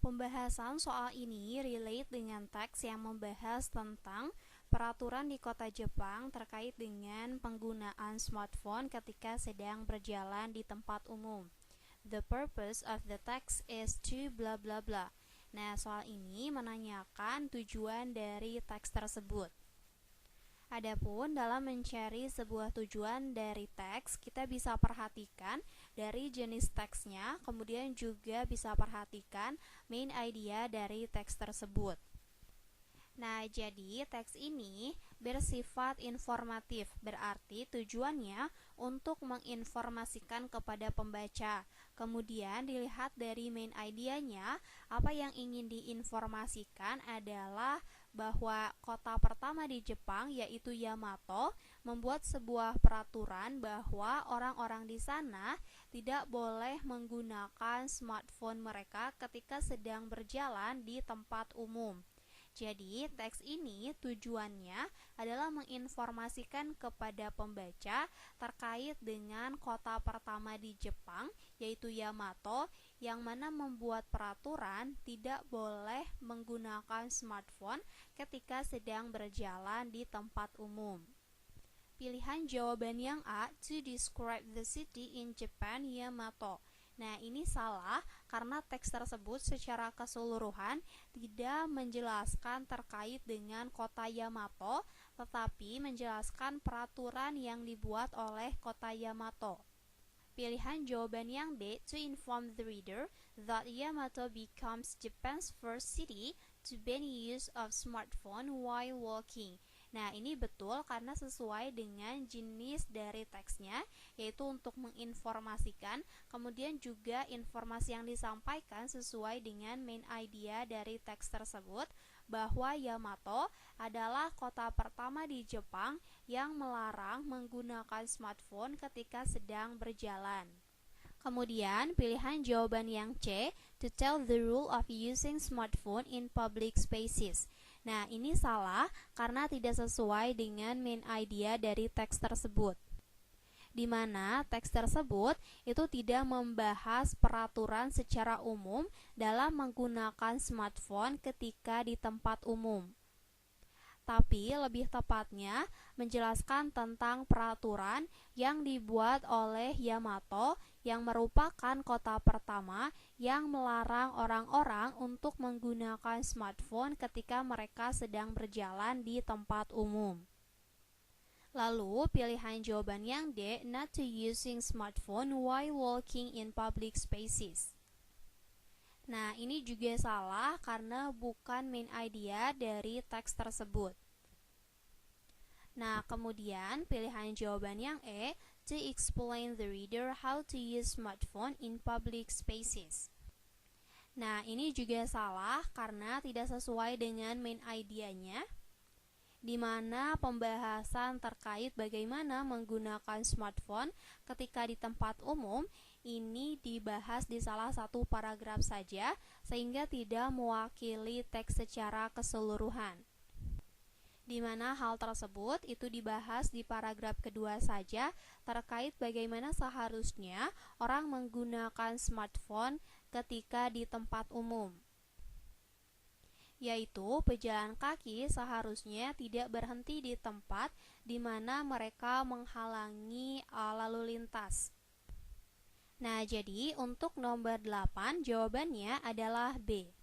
Pembahasan soal ini relate dengan teks yang membahas tentang peraturan di kota Jepang terkait dengan penggunaan smartphone ketika sedang berjalan di tempat umum. The purpose of the text is to bla bla bla. Nah, soal ini menanyakan tujuan dari teks tersebut. Adapun dalam mencari sebuah tujuan dari teks, kita bisa perhatikan dari jenis teksnya, kemudian juga bisa perhatikan main idea dari teks tersebut. Nah, jadi teks ini bersifat informatif, berarti tujuannya untuk menginformasikan kepada pembaca. Kemudian dilihat dari main idenya, apa yang ingin diinformasikan adalah bahwa kota pertama di Jepang, yaitu Yamato, membuat sebuah peraturan bahwa orang-orang di sana tidak boleh menggunakan smartphone mereka ketika sedang berjalan di tempat umum. Jadi, teks ini tujuannya adalah menginformasikan kepada pembaca terkait dengan kota pertama di Jepang, yaitu Yamato, yang mana membuat peraturan tidak boleh menggunakan smartphone ketika sedang berjalan di tempat umum. Pilihan jawaban yang A, to describe the city in Japan, Yamato. Nah, ini salah karena teks tersebut secara keseluruhan tidak menjelaskan terkait dengan kota Yamato, tetapi menjelaskan peraturan yang dibuat oleh kota Yamato. Pilihan jawaban yang B, to inform the reader that Yamato becomes Japan's first city to ban use of smartphone while walking. Nah, ini betul karena sesuai dengan jenis dari teksnya, yaitu untuk menginformasikan, kemudian juga informasi yang disampaikan sesuai dengan main idea dari teks tersebut, bahwa Yamato adalah kota pertama di Jepang yang melarang menggunakan smartphone ketika sedang berjalan. Kemudian, pilihan jawaban yang C, to tell the rule of using smartphone in public spaces. Nah, ini salah karena tidak sesuai dengan main idea dari teks tersebut, di mana teks tersebut itu tidak membahas peraturan secara umum dalam menggunakan smartphone ketika di tempat umum, tapi lebih tepatnya menjelaskan tentang peraturan yang dibuat oleh Yamato yang merupakan kota pertama yang melarang orang-orang untuk menggunakan smartphone ketika mereka sedang berjalan di tempat umum. Lalu, pilihan jawaban yang D, not to using smartphone while walking in public spaces. Nah, ini juga salah karena bukan main idea dari teks tersebut. Nah, kemudian pilihan jawaban yang E, to explain the reader how to use smartphone in public spaces. Nah, ini juga salah karena tidak sesuai dengan main idenya, di mana pembahasan terkait bagaimana menggunakan smartphone ketika di tempat umum ini dibahas di salah satu paragraf saja, sehingga tidak mewakili teks secara keseluruhan, di mana hal tersebut itu dibahas di paragraf kedua saja terkait bagaimana seharusnya orang menggunakan smartphone ketika di tempat umum, yaitu pejalan kaki seharusnya tidak berhenti di tempat di mana mereka menghalangi lalu lintas. Nah, jadi untuk nomor 8 jawabannya adalah B.